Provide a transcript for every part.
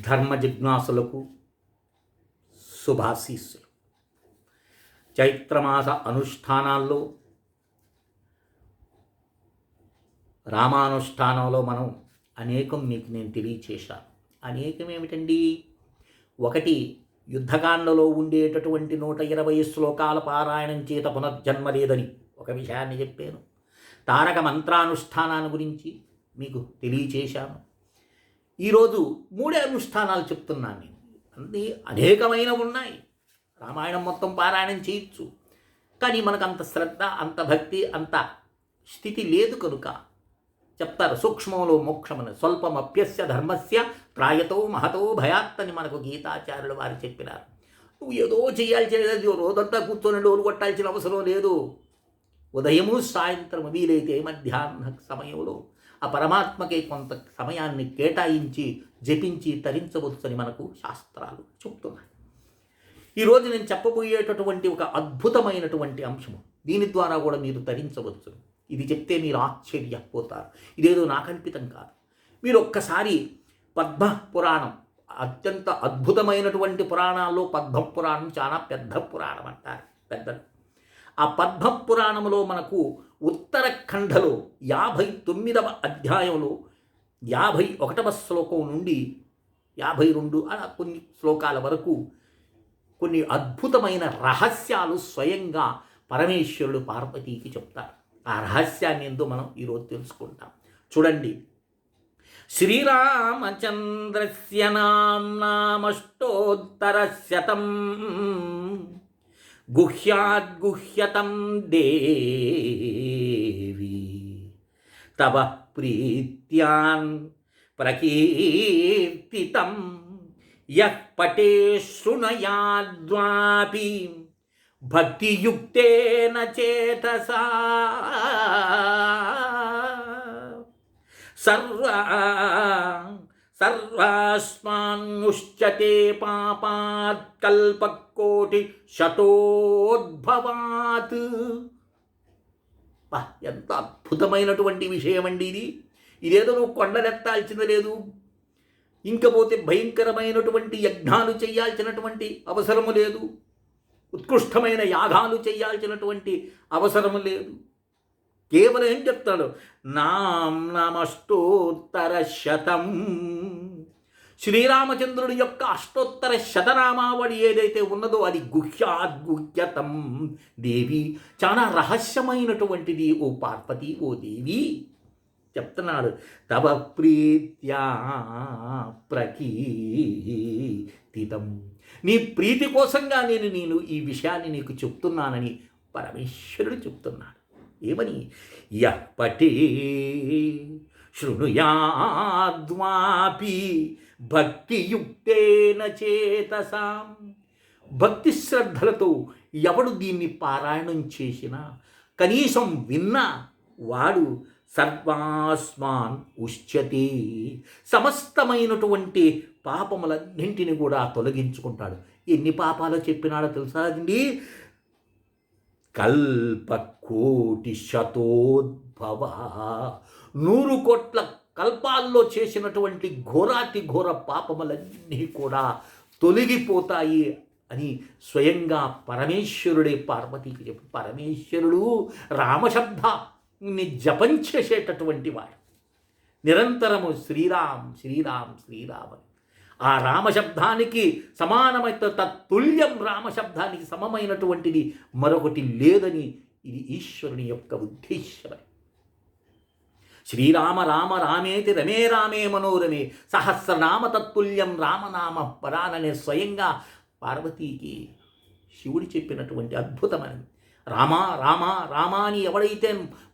ధర్మ జిజ్ఞాసులకు శుభాశీస్సులు. చైత్రమాస అనుష్ఠానాల్లో రామానుష్ఠానంలో మనం అనేకం మీకు నేను తెలియచేశాను. అనేకం ఏమిటండి? ఒకటి, యుద్ధకాండలో ఉండేటటువంటి 120 శ్లోకాల పారాయణం చేత పునర్జన్మ లేదని ఒక విషయాన్ని చెప్పాను. తారక మంత్రానుష్ఠానాన్ని గురించి మీకు తెలియచేశాను. ఈరోజు 3 అనుష్ఠానాలు చెప్తున్నాను నేను. అన్నీ అనేకమైనవి ఉన్నాయి. రామాయణం మొత్తం పారాయణం చేయొచ్చు, కానీ మనకు అంత శ్రద్ధ, అంత భక్తి, అంత స్థితి లేదు కనుక చెప్తారు. సూక్ష్మంలో మోక్షమని స్వల్పమప్యస్య ధర్మస్య త్రాయతో మహతో భయాత్ అని మనకు గీతాచార్యులు వారు చెప్పినారు. నువ్వు ఏదో చేయాల్సి రోజంతా కూర్చొని డోలు కొట్టాల్సిన అవసరం లేదు. ఉదయము సాయంత్రము వీలైతే మధ్యాహ్న సమయంలో ఆ పరమాత్మకే కొంత సమయాన్ని కేటాయించి జపించి తరించవచ్చని మనకు శాస్త్రాలు చెప్తున్నాయి. ఈరోజు నేను చెప్పబోయేటటువంటి ఒక అద్భుతమైనటువంటి అంశము, దీని ద్వారా కూడా మీరు తరించవచ్చు. ఇది చెప్తే మీరు ఆశ్చర్యపోతారు. ఇదేదో నాకల్పితం కాదు. మీరు ఒక్కసారి పద్మ పురాణం, అత్యంత అద్భుతమైనటువంటి పురాణాల్లో పద్మ పురాణం చాలా పెద్ద పురాణం అంటారు పెద్దలు. ఆ పద్మ పురాణంలో మనకు ఉత్తరఖండలో 59వ అధ్యాయంలో 51వ శ్లోకం నుండి 52 అలా కొన్ని శ్లోకాల వరకు కొన్ని అద్భుతమైన రహస్యాలు స్వయంగా పరమేశ్వరుడు పార్వతీకి చెప్తారు. ఆ రహస్యాన్ని ఏందో మనం ఈరోజు తెలుసుకుంటాం. చూడండి, శ్రీరామచంద్రస్య నామ్నామష్టోత్తరశతం గుహ్యాద్గుహ్యతం దేవి తవ ప్రీత్యాన్ ప్రకీర్తితం యః పటే శృణుయాద్వాపి భక్తియుక్తేన చేతసా సర్వాస్మాన్నుష్యతే పాపాత్ కల్పకోటి శతోద్భవాత్. ఎంత అద్భుతమైనటువంటి విషయం అండి ఇది. ఇదేదో నువ్వు కొండలెత్తాల్సింది లేదు, ఇంకపోతే భయంకరమైనటువంటి యజ్ఞాలు చేయాల్సినటువంటి అవసరము లేదు, ఉత్కృష్టమైన యాగాలు చేయాల్సినటువంటి అవసరము లేదు. కేవలం ఏం చెప్తాడు? నామష్టోత్తరశతం. శ్రీరామచంద్రుడి యొక్క అష్టోత్తర శతనామావళి ఏదైతే ఉన్నదో అది గుహ్యాద్గుహ్యతం దేవి, చాలా రహస్యమైనటువంటిది ఓ పార్వతి, ఓ దేవి చెప్తున్నాడు. తవ ప్రీత్యా ప్రకీర్తితం, నీ ప్రీతి కోసంగా నేను ఈ విషయాన్ని నీకు చెప్తున్నానని పరమేశ్వరుడు చెప్తున్నాడు. ఏమని? యః పఠే శృణుయాద్వాపి భక్తియుక్తేన చేతసాం. భక్తి శ్రద్ధలతో ఎవడు దీన్ని పారాయణం చేసినా, కనీసం విన్నా, వాడు సర్వాస్మాన్ ఉష్యతే, సమస్తమైనటువంటి పాపములన్నింటిని కూడా తొలగించుకుంటాడు. ఎన్ని పాపాలు చెప్పినాడో తెలుసా అండి? కల్పకోటి శతోద్భవ, 100 కోట్ల కల్పాల్లో చేసినటువంటి ఘోరాతి ఘోర పాపములన్నీ కూడా తొలగిపోతాయి అని స్వయంగా పరమేశ్వరుడే పార్వతీకి చెప్పి, పరమేశ్వరుడు రామశబ్దాన్ని జపం చేసేటటువంటి వాడు. నిరంతరము శ్రీరామ్ శ్రీరామ్ శ్రీరామ్ అని. ఆ రామశబ్దానికి సమానమైన తత్తుల్యం, రామశబ్దానికి సమమైనటువంటిది మరొకటి లేదని ఇది ఈశ్వరుని యొక్క ఉద్దేశ్యమని. శ్రీరామ రామ రామేతి రమే రామే మనోరమే సహస్రనామ తత్తుల్యం రామనామ పరాననే స్వయంగా పార్వతీకి శివుడు చెప్పినటువంటి అద్భుతమైనది. రామ రామ రామ అని ఎవడైతే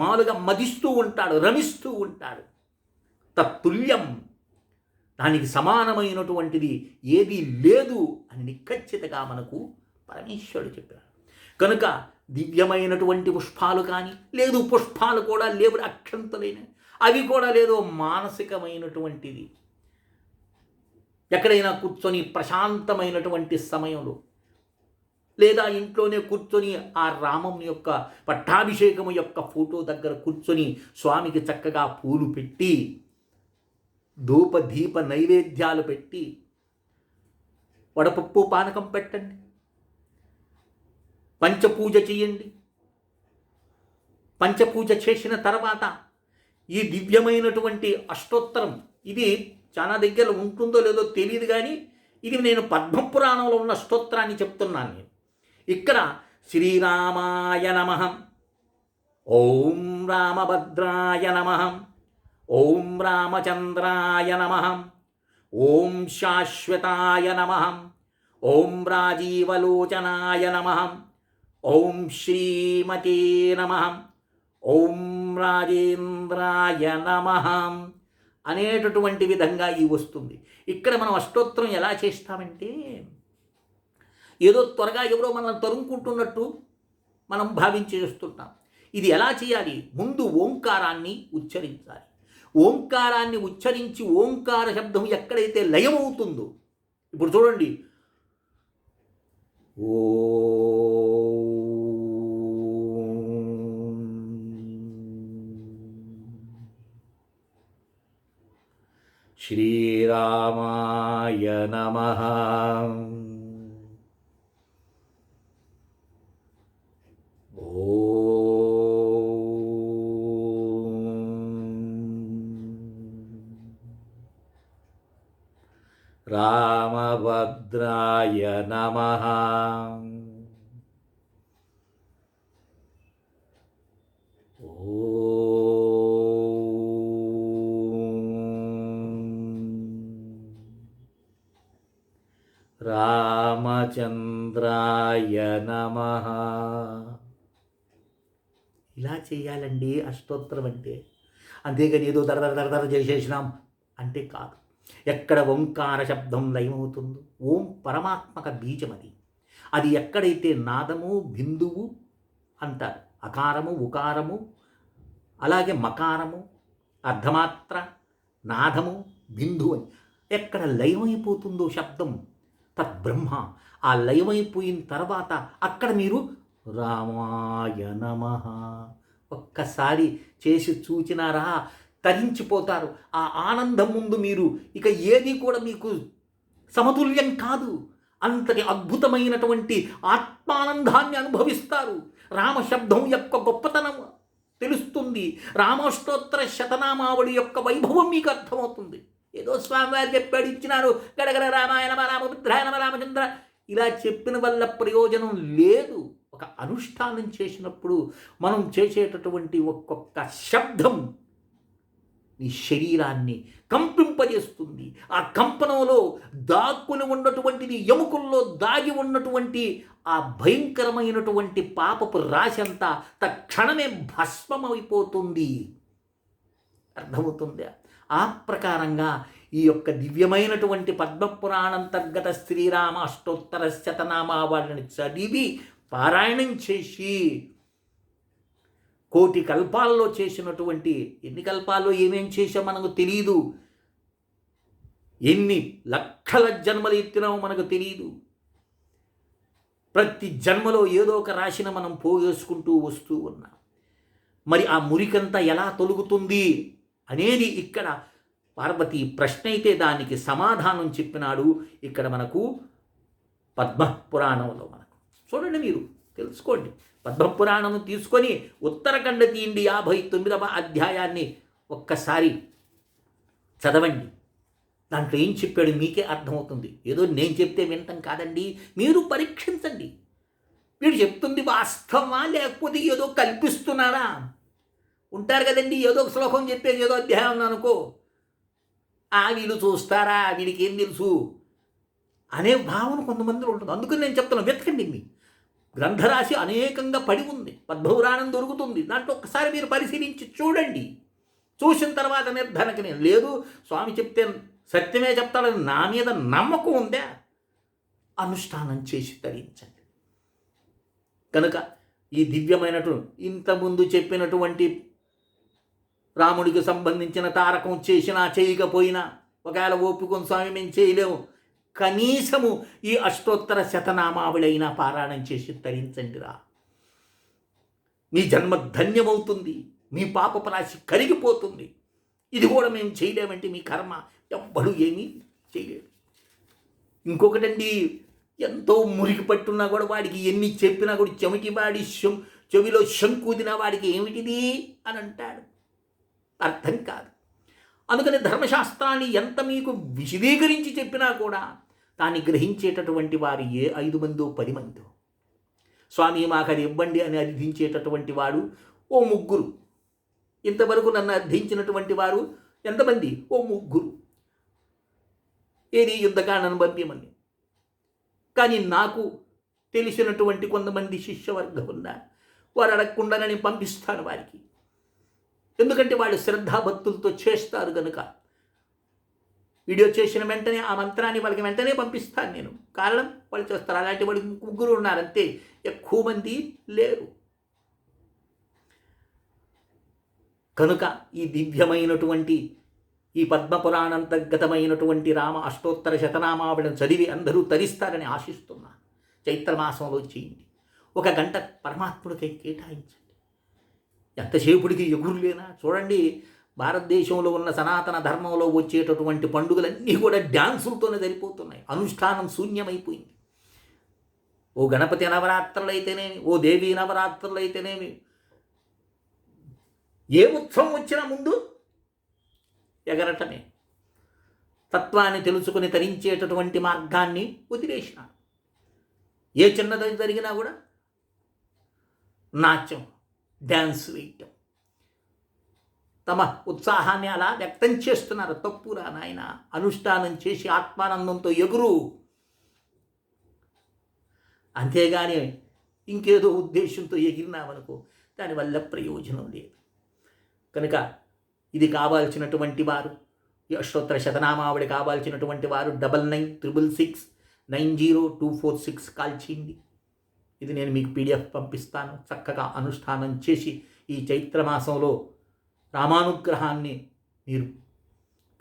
మామూలుగా మదిస్తూ ఉంటాడు, రమిస్తూ ఉంటాడు, తత్తుల్యం, దానికి సమానమైనటువంటిది ఏదీ లేదు అని నిఖచ్చితంగా మనకు పరమేశ్వరుడు చెప్పాడు. కనుక దివ్యమైనటువంటి పుష్పాలు కానీ లేదు, పుష్పాలు కూడా లేవు, అక్షంతలైన అవి కూడా లేదు, మానసికమైనటువంటిది. ఎక్కడైనా కూర్చొని ప్రశాంతమైనటువంటి సమయంలో లేదా ఇంట్లోనే కూర్చొని ఆ రామం యొక్క పట్టాభిషేకము యొక్క ఫోటో దగ్గర కూర్చొని స్వామికి చక్కగా పూలు పెట్టి ధూప దీప నైవేద్యాలు పెట్టి వడపప్పు పానకం పెట్టండి, పంచపూజ చేయండి. పంచపూజ చేసిన తర్వాత ఈ దివ్యమైనటువంటి అష్టోత్తరం, ఇది చాలా దగ్గర ఉంటుందో లేదో తెలియదు, కానీ ఇది నేను పద్మపురాణంలో ఉన్న స్తోత్రాన్ని చెప్తున్నాను. నేను ఇక్కడ శ్రీరామాయ నమః, ఓం రామభద్రాయ నమః, ఓం రామచంద్రాయ నమః, ఓం శాశ్వతాయ నమః, ఓం రాజీవలోచనాయ నమః, ఓం శ్రీమతే నమః, ఓం రాజేంద్రాయ నమః అనేటటువంటి విధంగా ఈ వస్తుంది. ఇక్కడ మనం అష్టోత్తరం ఎలా చేస్తామంటే, ఏదో త్వరగా ఎవరో మనల్ని తరుముకుంటున్నట్టు మనం భావించేస్తుంటాం. ఇది ఎలా చేయాలి? ముందు ఓంకారాన్ని ఉచ్చరించాలి. ఓంకారాన్ని ఉచ్చరించి ఓంకార శబ్దం ఎక్కడైతే లయమవుతుందో, ఇప్పుడు చూడండి, ఓ శ్రీరామాయ నమః, రామభద్రాయ నమః, రామచంద్రాయ నమః. ఇలా చేయాలండి అష్టోత్తరం అంటే. అంతేగాని ఏదో దర చేసేసినాం అంటే కాదు. ఎక్కడ ఓంకార శబ్దం లయమవుతుందో, ఓం పరమాత్మక బీజం అది. అది ఎక్కడైతే నాదము బిందువు అంటారు, అకారము ఉకారము అలాగే మకారము అర్ధమాత్ర నాదము బిందువు అని ఎక్కడ లయమైపోతుందో శబ్దం తద్బ్రహ్మ. ఆ లయమైపోయిన తర్వాత అక్కడ మీరు రామాయ నమః ఒక్కసారి చేసి చూచినారా, తరించిపోతారు. ఆ ఆనందం ముందు మీరు ఇక ఏది కూడా మీకు సమతుల్యం కాదు. అంతటి అద్భుతమైనటువంటి ఆత్మానందాన్ని అనుభవిస్తారు. రామశబ్దం యొక్క గొప్పతనం తెలుస్తుంది. రామష్టోత్తర శతనామావళి యొక్క వైభవం మీకు అర్థమవుతుంది. ఏదో స్వామివారు చెప్పాడు, ఇచ్చినారు, గడగడ రామాయణ రామభద్రాయ నమ రామచంద్ర ఇలా చెప్పిన వల్ల ప్రయోజనం లేదు. ఒక అనుష్ఠానం చేసినప్పుడు మనం చేసేటటువంటి ఒక్కొక్క శబ్దం నీ శరీరాన్ని కంపింపజేస్తుంది. ఆ కంపనంలో దాక్కుని ఉన్నటువంటిది, ఎముకల్లో దాగి ఉన్నటువంటి ఆ భయంకరమైనటువంటి పాపపు రాశి అంతా తక్షణమే భస్మమైపోతుంది. అర్థమవుతుందా? ఆ ప్రకారంగా ఈ యొక్క దివ్యమైనటువంటి పద్మపురాణంతర్గత శ్రీరామ అష్టోత్తర శతనామావళిని చదివి పారాయణం చేసి, కోటి కల్పాల్లో చేసినటువంటి, ఎన్ని కల్పాల్లో ఏమేం చేసాం మనకు తెలియదు, ఎన్ని లక్షల జన్మలు ఎత్తినామో మనకు తెలియదు. ప్రతి జన్మలో ఏదో ఒక రాశిని మనం పోగేసుకుంటూ వస్తూ ఉన్నాం. మరి ఆ మురికంతా ఎలా తొలుగుతుంది అనేది ఇక్కడ పార్వతి ప్రశ్న అయితే దానికి సమాధానం చెప్పినాడు ఇక్కడ మనకు పద్మపురాణంలో. మనకు చూడండి, మీరు తెలుసుకోండి. పద్మపురాణం తీసుకొని ఉత్తరఖండ తీయండి, 59వ అధ్యాయాన్ని ఒక్కసారి చదవండి. దాంట్లో ఏం చెప్పాడు మీకే అర్థమవుతుంది. ఏదో నేను చెప్తే వింటాం కాదండి, మీరు పరీక్షించండి. వీడు చెప్తుంది వాస్తవమా లేకపోతే ఏదో కల్పిస్తున్నాడా? ఉంటారు కదండి, ఏదో ఒక శ్లోకం చెప్పేది ఏదో అధ్యాయం అనుకో, వీళ్ళు చూస్తారా, వీడికి ఏం తెలుసు అనే భావన కొంతమందిలో ఉంటుంది. అందుకని నేను చెప్తున్నాను, వెతకండి. మీ గ్రంథరాశి అనేకంగా పడి ఉంది, పద్మపురాణం దొరుకుతుంది. దాంట్లో ఒక్కసారి మీరు పరిశీలించి చూడండి. చూసిన తర్వాత నిర్ధారణకి నేను లేదు, స్వామి చెప్తే సత్యమే చెప్తాడని నా మీద నమ్మకం ఉందా, అనుష్ఠానం చేసి తరించండి. కనుక ఈ దివ్యమైనటువంటి ఇంతకుముందు చెప్పినటువంటి రాముడికి సంబంధించిన తారకం చేసినా చేయకపోయినా, ఒకవేళ ఓపుకొని స్వామి మేము చేయలేము, కనీసము ఈ అష్టోత్తర శతనామావళైనా పారాయణం చేసి తరించండిరా. మీ జన్మ ధన్యమవుతుంది, మీ పాపపు రాశి కరిగిపోతుంది. ఇది కూడా మేము చేయలేమంటే మీ కర్మ ఎవ్వడు ఏమీ చేయలేడు. ఇంకొకటండి, ఎంతో మురికి పట్టున్నా కూడా వాడికి ఎన్ని చెప్పినా కూడా చెవిటి వాడి చెవిలో శంకుదిన వాడికి ఏమిటిది అని అంటాడు. అర్థం కాదు. అందుకని ధర్మశాస్త్రాన్ని ఎంత మీకు విశదీకరించి చెప్పినా కూడా దాన్ని గ్రహించేటటువంటి వారు 5 మందో 10 మందో. స్వామి మాకు అది ఇవ్వండి అని అర్థించేటటువంటి వాడు 3. ఇంతవరకు నన్ను అర్థించినటువంటి వారు ఎంతమంది? 3. ఏది యుద్ధకాండను పంపిమని. కానీ నాకు తెలిసినటువంటి కొంతమంది శిష్యవర్గం ఉన్నారు. వారు అడగకుండా నేను పంపిస్తాను వారికి. ఎందుకంటే వాళ్ళు శ్రద్ధాభక్తులతో చేస్తారు కనుక. వీడియో చేసిన వెంటనే ఆ మంత్రాన్ని వాళ్ళకి వెంటనే పంపిస్తాను నేను. కారణం వాళ్ళు చేస్తారు. అలాంటి వాళ్ళు 3 ఉన్నారంతే, ఎక్కువ మంది లేరు. కనుక ఈ దివ్యమైనటువంటి ఈ పద్మపురాణంతర్గతమైనటువంటి రామ అష్టోత్తర శతనామావళిని చదివి అందరూ తరిస్తారని ఆశిస్తున్నాను. చైత్రమాసంలో చేయండి. 1 గంట పరమాత్ముడికి కేటాయించండి. ఎంతసేపుడికి ఎగురులేనా చూడండి. భారతదేశంలో ఉన్న సనాతన ధర్మంలో వచ్చేటటువంటి పండుగలన్నీ కూడా డ్యాన్సులతోనే సరిపోతున్నాయి. అనుష్ఠానం శూన్యమైపోయింది. ఓ గణపతి నవరాత్రులు అయితేనేమి, ఓ దేవీ నవరాత్రులు అయితేనేమి, ఏ ఉత్సవం వచ్చినా ముందు ఎగరటమే. తత్వాన్ని తెలుసుకుని తరించేటటువంటి మార్గాన్ని వదిలేసినారు. ఏ చిన్నది జరిగినా కూడా నాట్యం, డ్యాన్స్ వేయటం, తమ ఉత్సాహాన్ని అలా వ్యక్తం చేస్తున్నారు. తప్పురా నాయన, అనుష్ఠానం చేసి ఆత్మానందంతో ఎగురు. అంతేగాని ఇంకేదో ఉద్దేశంతో ఎగిరినామనుకో దానివల్ల ప్రయోజనం లేదు. కనుక ఇది కావాల్సినటువంటి వారు, ఈ అష్టోత్తర శతనామావళి కావాల్సినటువంటి వారు 9966690246 కాల్ చేయండి. ఇది నేను మీకు PDF పంపిస్తాను. చక్కగా అనుష్ఠానం చేసి ఈ చైత్రమాసంలో రామానుగ్రహాన్ని మీరు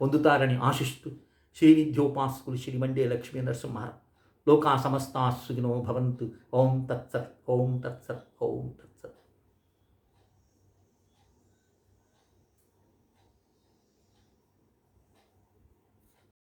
పొందుతారని ఆశిస్తూ శ్రీ విద్యోపాసకులు శ్రీమండే లక్ష్మీ నరసింహారావు లోకా సమస్తా సుఖినో భవంతు. ఓం తత్సత్, ఓం తత్సత్, ఓం తత్సత్.